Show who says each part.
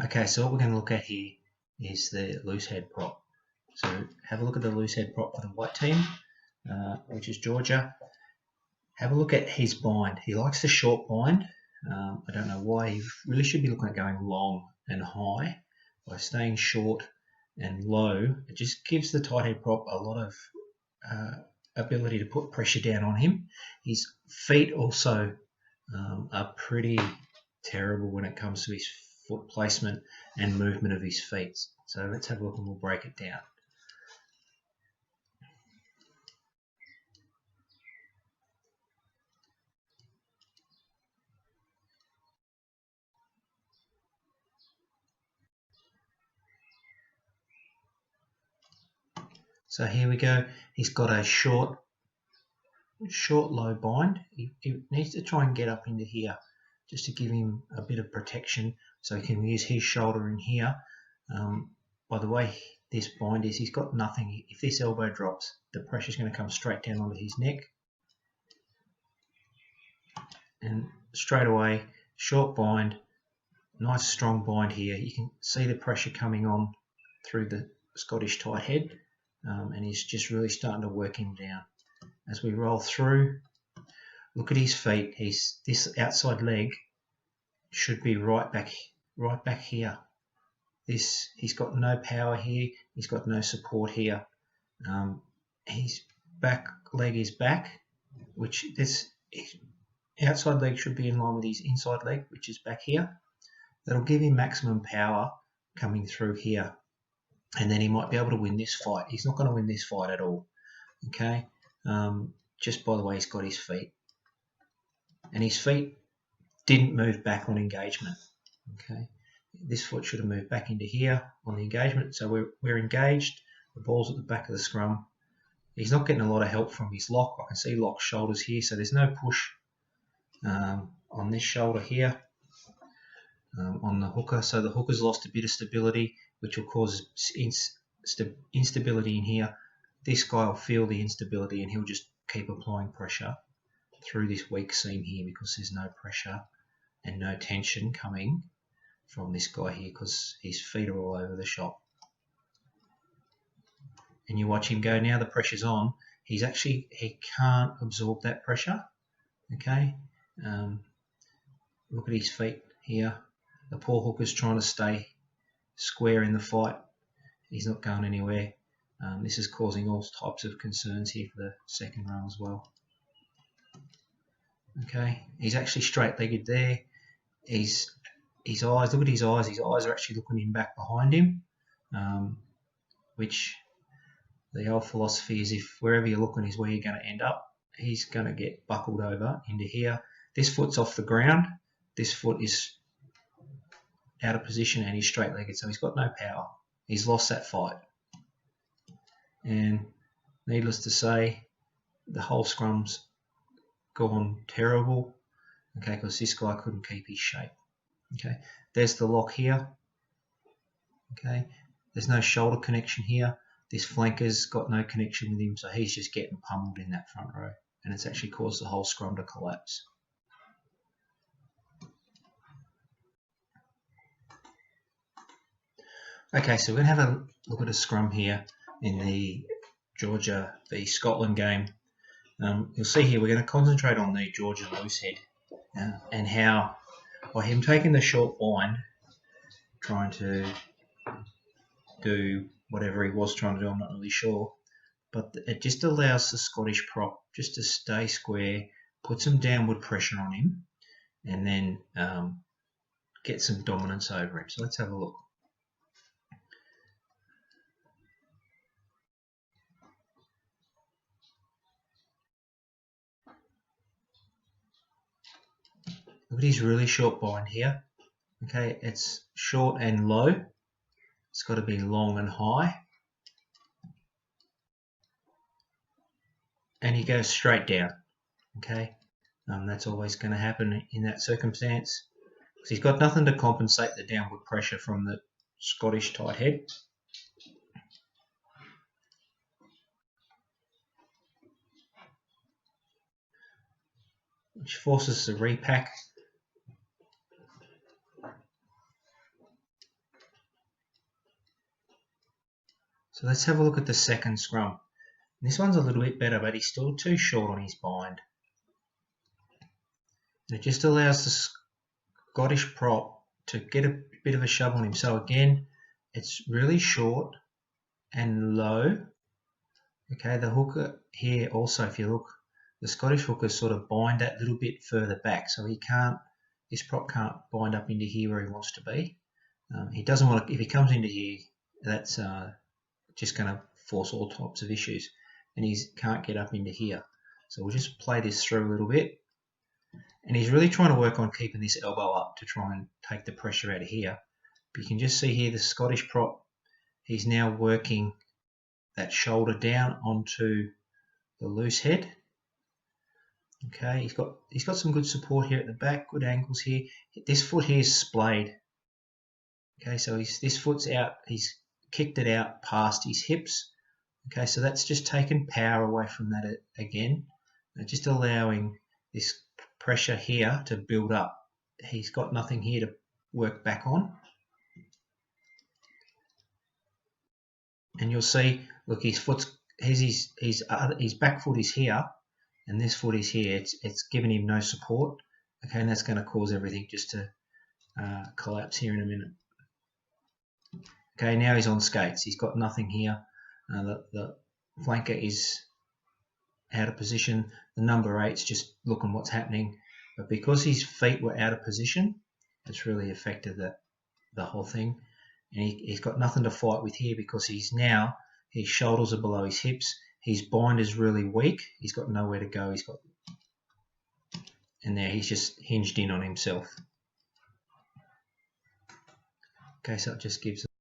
Speaker 1: Okay, so what we're going to look at here is the Loosehead prop. So have a look at the Loosehead prop for the white team, which is Georgia. Have a look at his bind. He likes the short bind. I don't know why. He really should be looking at going long and high. By staying short and low, it just gives the tight head prop a lot of ability to put pressure down on him. His feet also are pretty terrible when it comes to his foot placement and movement of his feet. So let's have a look and we'll break it down. So here we go. He's got a short low bind. He needs to try and get up into here just to give him a bit of protection so he can use his shoulder in here. By the way this bind is, he's got nothing. If this elbow drops, the pressure is going to come straight down onto his neck. And straight away, short bind, nice strong bind here. You can see the pressure coming on through the Scottish tight head, and he's just really starting to work him down. As we roll through, look at his feet. This outside leg should be right back here. He's got no power here. He's got no support here. His back leg is back, which this outside leg should be in line with his inside leg, which is back here. That'll give him maximum power coming through here, and then he might be able to win this fight. He's not going to win this fight at all. Okay, just by the way he's got his feet, and his feet didn't move back on engagement. Okay, this foot should have moved back into here on the engagement. So we're engaged. The ball's at the back of the scrum. He's not getting a lot of help from his lock. I can see lock shoulders here, so there's no push on this shoulder here on the hooker. So the hooker's lost a bit of stability, which will cause instability in here. This guy will feel the instability and he'll just keep applying pressure through this weak seam here because there's no pressure and no tension coming from this guy here because his feet are all over the shop. And you watch him go now, the pressure's on. He can't absorb that pressure. Okay, look at his feet here. The poor hooker's trying to stay square in the fight. He's not going anywhere. This is causing all types of concerns here for the second round as well. Okay, he's actually straight-legged there. His eyes, look at his eyes. His eyes are actually looking in back behind him, which the old philosophy is if wherever you're looking is where you're going to end up. He's going to get buckled over into here. This foot's off the ground. This foot is out of position and he's straight-legged, so he's got no power. He's lost that fight. And needless to say, the whole scrum's gone terrible, okay, because this guy couldn't keep his shape. Okay, there's the lock here. Okay, there's no shoulder connection here. This flanker's got no connection with him, so he's just getting pummeled in that front row, and it's actually caused the whole scrum to collapse. Okay, so we're going to have a look at a scrum here in the Georgia v Scotland game. You'll see here we're going to concentrate on the Georgia Loosehead and how, by him taking the short bind, trying to do whatever he was trying to do, I'm not really sure, but it just allows the Scottish prop just to stay square, put some downward pressure on him, and then get some dominance over him. So let's have a look. Look at his really short bind here. Okay, it's short and low. It's got to be long and high. And he goes straight down. Okay, that's always going to happen in that circumstance because he's got nothing to compensate the downward pressure from the Scottish tight head. Which forces the repack. So let's have a look at the second scrum. This one's a little bit better, but he's still too short on his bind. And it just allows the Scottish prop to get a bit of a shove on him. So again, it's really short and low. Okay, the hooker here also, if you look, the Scottish hookers sort of bind that little bit further back, so this prop can't bind up into here where he wants to be. He doesn't want to, if he comes into here, that's just going to force all types of issues, and he can't get up into here. So we'll just play this through a little bit, and he's really trying to work on keeping this elbow up to try and take the pressure out of here. But you can just see here the Scottish prop, he's now working that shoulder down onto the loose head. Okay, he's got some good support here at the back, good angles here. This foot here is splayed. Okay, so this foot's out, he's kicked it out past his hips. Okay, so that's just taken power away from that again, just allowing this pressure here to build up. He's got nothing here to work back on. And you'll see, look, his back foot is here, and this foot is here. It's giving him no support. Okay, and that's going to cause everything just to collapse here in a minute. Okay, now he's on skates. He's got nothing here. The flanker is out of position. The number 8's just looking what's happening. But because his feet were out of position, it's really affected the whole thing. And he's got nothing to fight with here because his shoulders are below his hips. His bind is really weak. He's got nowhere to go. And there he's just hinged in on himself. Okay, so it just gives